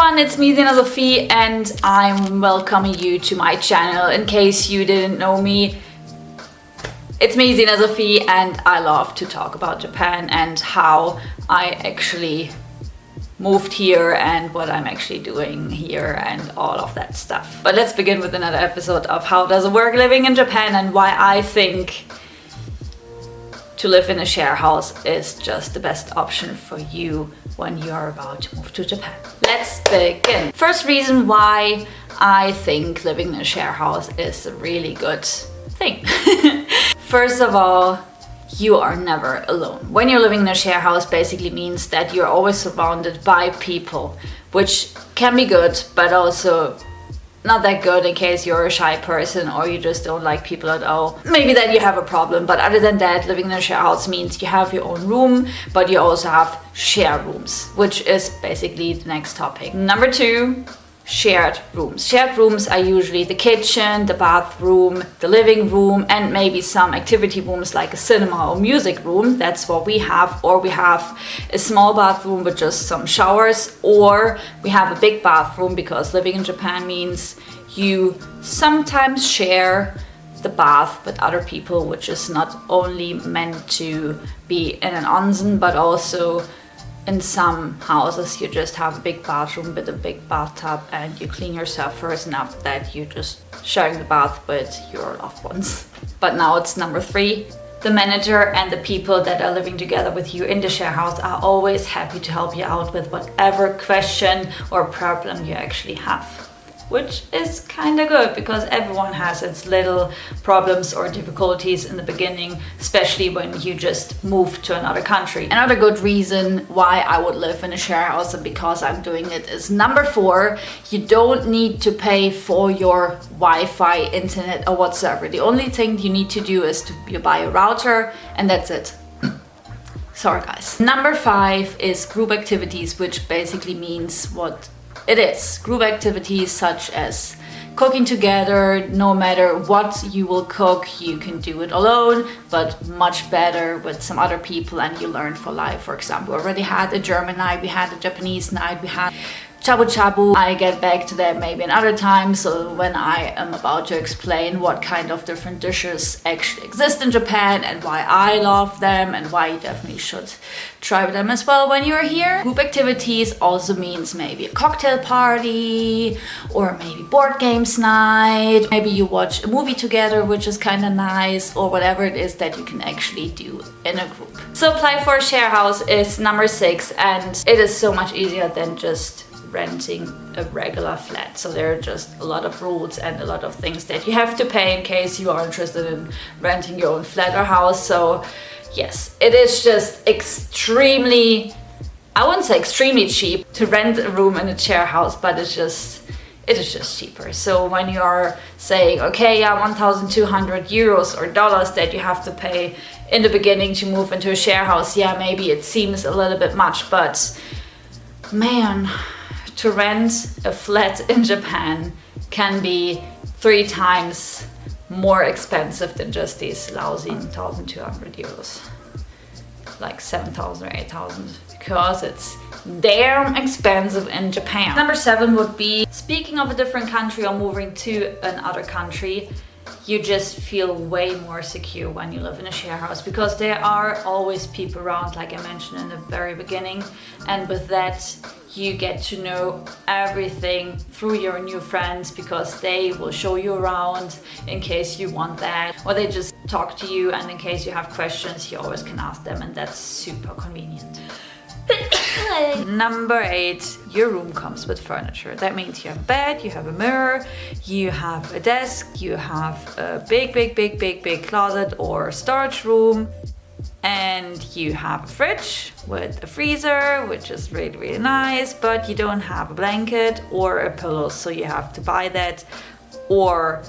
everyone, it's me, Zina Sophie, and I'm welcoming you to my channel. In case you didn't know me, it's me, Zina Sophie, and I love to talk about Japan and how I actually moved here and what I'm actually doing here and all of that stuff. But let's begin with another episode of how does it work living in Japan and why I think to live in a share house is just the best option for you when you're about to move to Japan. Let's begin. First reason why I think living in a share house is a really good thing. First of all, you are never alone. When you're living in a share house, basically means that you're always surrounded by people, which can be good, but also not that good in case you're a shy person or you just don't like people at all. Maybe then you have a problem, but other than that, living in a share house means you have your own room, but you also have share rooms, which is basically the next topic. Number 2, shared rooms. Shared rooms are usually the kitchen, the bathroom, the living room, and maybe some activity rooms like a cinema or music room. That's what we have. Or we have a small bathroom with just some showers, or we have a big bathroom, because living in Japan means you sometimes share the bath with other people, which is not only meant to be in an onsen, but also in some houses you just have a big bathroom with a big bathtub and you clean yourself first, and after that you just sharing the bath with your loved ones. But now it's number 3. The manager and the people that are living together with you in the share house are always happy to help you out with whatever question or problem you actually have. Which is kind of good, because everyone has its little problems or difficulties in the beginning, especially when you just move to another country. Another good reason why I would live in a share house, and because I'm doing it, is number 4. You don't need to pay for your Wi-Fi, internet or whatsoever. The only thing you need to do is you buy a router and that's it. Sorry guys. Number 5 is group activities, which basically means what it is. Group activities such as cooking together. No matter what you will cook, you can do it alone, but much better with some other people, and you learn for life. For example, we already had a German night, we had a Japanese night, we had shabu shabu. I get back to that maybe another time, so when I am about to explain what kind of different dishes actually exist in Japan and why I love them and why you definitely should try them as well when you're here. Group activities also means maybe a cocktail party or maybe board games night. Maybe you watch a movie together, which is kind of nice, or whatever it is that you can actually do in a group. So apply for a share house is number 6, and it is so much easier than just renting a regular flat. So there are just a lot of rules and a lot of things that you have to pay in case you are interested in renting your own flat or house. So yes, it is just extremely, I wouldn't say extremely cheap to rent a room in a share house, but it is just cheaper. So when you are saying, okay, yeah, 1,200 euros or dollars that you have to pay in the beginning to move into a share house, yeah, maybe it seems a little bit much, but man, to rent a flat in Japan can be 3 times more expensive than just these lousy 1,200 euros. Like 7,000 or 8,000, because it's damn expensive in Japan. Number 7 would be, speaking of a different country or moving to another country, you just feel way more secure when you live in a share house, because there are always people around, like I mentioned in the very beginning, and with that you get to know everything through your new friends, because they will show you around in case you want that, or they just talk to you, and in case you have questions you always can ask them, and that's super convenient. Number 8, your room comes with furniture. That means you have a bed, you have a mirror, you have a desk, you have a big closet or storage room, and you have a fridge with a freezer, which is really nice, but you don't have a blanket or a pillow, so you have to buy that, or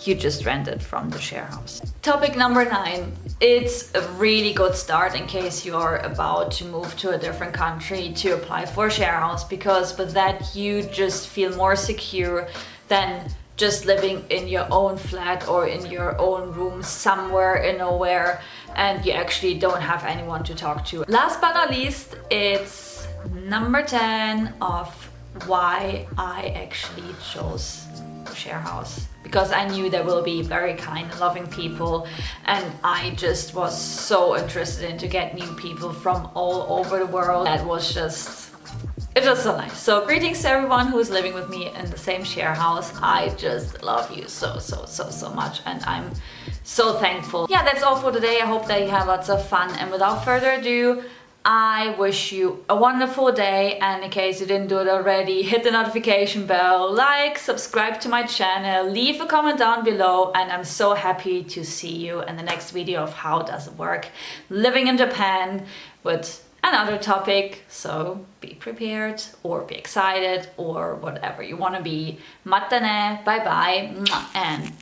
you just rent it from the share house. Topic number 9. It's a really good start in case you are about to move to a different country to apply for a share house, because with that you just feel more secure than just living in your own flat or in your own room somewhere in nowhere, and you actually don't have anyone to talk to. Last but not least, it's number 10 of why I actually chose the share house, because I knew there will be very kind and loving people, and I just was so interested in to get new people from all over the world. That was just, it was so nice. So greetings to everyone who's living with me in the same share house. I just love you so much, and I'm so thankful. Yeah, that's all for today. I hope that you have lots of fun, and without further ado, I wish you a wonderful day, and in case you didn't do it already, hit the notification bell, like, subscribe to my channel, leave a comment down below, and I'm so happy to see you in the next video of how does it work living in Japan with another topic. So be prepared or be excited or whatever you want to be. Mata ne, bye bye, and